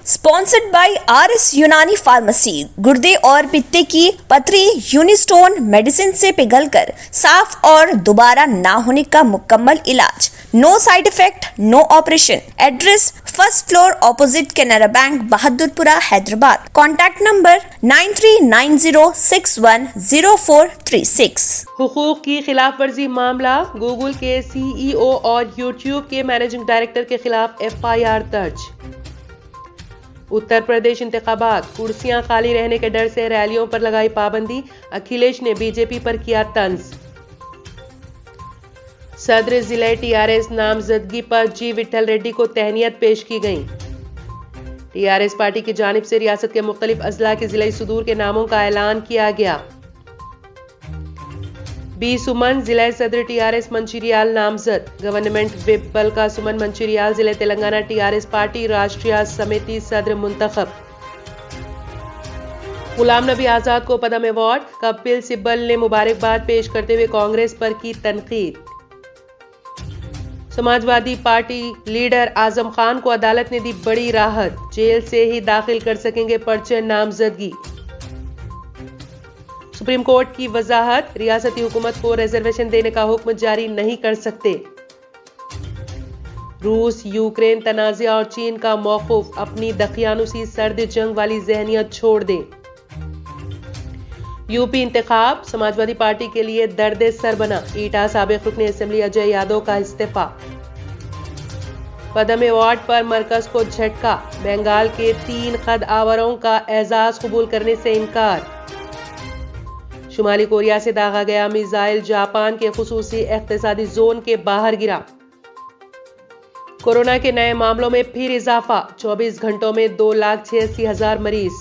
Sponsored by RS यूनानी pharmacy. गुर्दे और पित्ते की पथरी यूनिस्टोन मेडिसिन से पिघलकर साफ और दोबारा ना होने का मुकम्मल इलाज। No side effect, no operation. Address first floor opposite Canara Bank, Bahadurpura, Hyderabad. Contact number 9390610436। हुकूक की खिलाफ वर्जी मामला, गूगल के CEO और YouTube के मैनेजिंग डायरेक्टर के खिलाफ FIR दर्ज। उत्तर प्रदेश इंतखाबात, कुर्सियां खाली रहने के डर से रैलियों पर लगाई पाबंदी, अखिलेश ने बीजेपी पर किया तंज। सदर जिले TRS नामजदगी पर G विठल रेड्डी को तहनीत पेश की गई। TRS पार्टी की जानिब से रियासत के मुख्तलिफ अजला के जिले सुदूर के नामों का ऐलान किया गया। B सुमन जिले सदर TRS मंचिरियाल नामजद। गवर्नमेंट विप बलका सुमन मंचिरियाल जिले तेलंगाना TRS पार्टी राष्ट्रीय समिति सदर मुंतखब। गुलाम नबी आजाद को पदम अवार्ड, कपिल सिब्बल ने मुबारकबाद पेश करते हुए कांग्रेस पर की तनकीद। समाजवादी पार्टी लीडर आजम खान को अदालत ने दी बड़ी राहत, जेल से ही दाखिल कर सकेंगे पर्चे नामजदगी। सुप्रीम कोर्ट की वजाहत, रियासती हुकूमत को रिजर्वेशन देने का हुक्म जारी नहीं कर सकते। रूस यूक्रेन तनाज़ा और चीन का मौकूफ, अपनी दकियानुसी सर्द जंग वाली जहनियत छोड़ दे। यूपी इंतखाब, समाजवादी पार्टी के लिए दर्द सर बना, ईटा साबिक रुकन असेंबली अजय यादव का इस्तीफा। पदम अवार्ड पर मरकज को झटका, बंगाल के 3 खद आवरों का एजाज कबूल करने से इनकार। शुमाली कोरिया से दागा गया मिसाइल जापान के खुसूसी इख्तिसादी जोन के बाहर गिरा। कोरोना के नए मामलों में फिर इजाफा, 24 घंटों में 2,86,000 मरीज।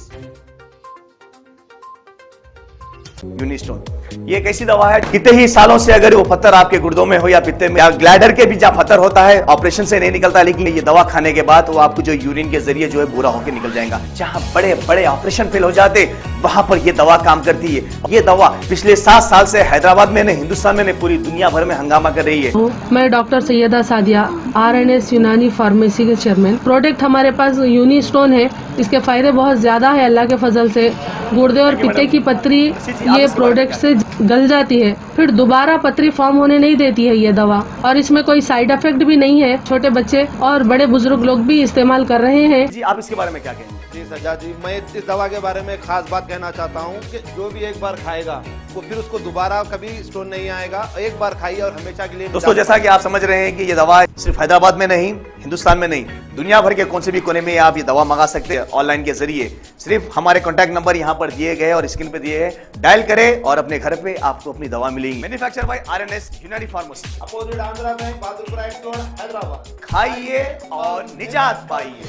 यूनिस्टोन ये एक ऐसी दवा है, कितने ही सालों से अगर वो पत्थर आपके गुर्दों में हो या पित्ते में या ग्लैडर के भी जहाँ पत्थर होता है, ऑपरेशन से नहीं निकलता, लेकिन ये दवा खाने के बाद वो आपको जो यूरिन के जरिए जो है बुरा होकर निकल जाएगा। जहाँ बड़े बड़े ऑपरेशन फेल हो जाते वहां पर ये दवा काम करती है। ये दवा पिछले 7 साल से हैदराबाद में नहीं, हिंदुस्तान में नहीं, पूरी दुनिया भर में हंगामा कर रही है। मैं डॉक्टर सैयदा सादिया, RNS यूनानी फार्मेसी के चेयरमैन। प्रोडक्ट हमारे पास यूनिस्टोन है, इसके फायदे बहुत ज्यादा है अल्लाह के फजल से। गुर्दे और पित्ते की पथरी ये प्रोडक्ट से गल जाती है, फिर दोबारा पथरी फॉर्म होने नहीं देती है ये दवा, और इसमें कोई साइड इफेक्ट भी नहीं है। छोटे बच्चे और बड़े बुजुर्ग लोग भी इस्तेमाल कर रहे हैं। जी आप इसके बारे में क्या कहेंगे? जी सज्जा जी, मैं इस दवा के बारे में खास बात कहना चाहता हूँ कि जो भी एक बार खाएगा वो फिर उसको दोबारा कभी स्टोन नहीं आएगा। एक बार खाइए और हमेशा के लिए। दोस्तों जैसा कि आप समझ रहे हैं कि ये दवा सिर्फ हैदराबाद में नहीं, हिंदुस्तान में नहीं, दुनिया भर के कौन से भी कोने में आप ये दवा मंगा सकते हैं ऑनलाइन के जरिए। सिर्फ हमारे कॉन्टैक्ट नंबर यहाँ पर दिए गए और स्क्रीन पे दिए हैं, डायल करें और अपने घर पे आपको अपनी दवा मिलेगी। मैन्युफैक्चर बाय RNS यूनानी pharmacy, opposite Andhra bank, Bahadurpura road, Hyderabad. खाइए और निजात पाइए।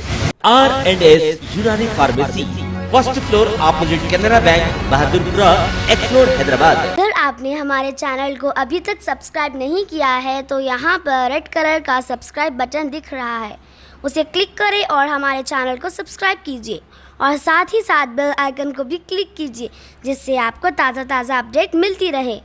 RNS यूनानी pharmacy, first floor opposite Canara Bank, Bahadurpura road, Hyderabad. अगर आपने हमारे चैनल को अभी तक सब्सक्राइब नहीं किया है तो यहाँ पर रेड कलर का सब्सक्राइब बटन दिख रहा है, उसे क्लिक करें और हमारे चैनल को सब्सक्राइब कीजिए और साथ ही साथ बेल आइकन को भी क्लिक कीजिए, जिससे आपको ताज़ा अपडेट मिलती रहे।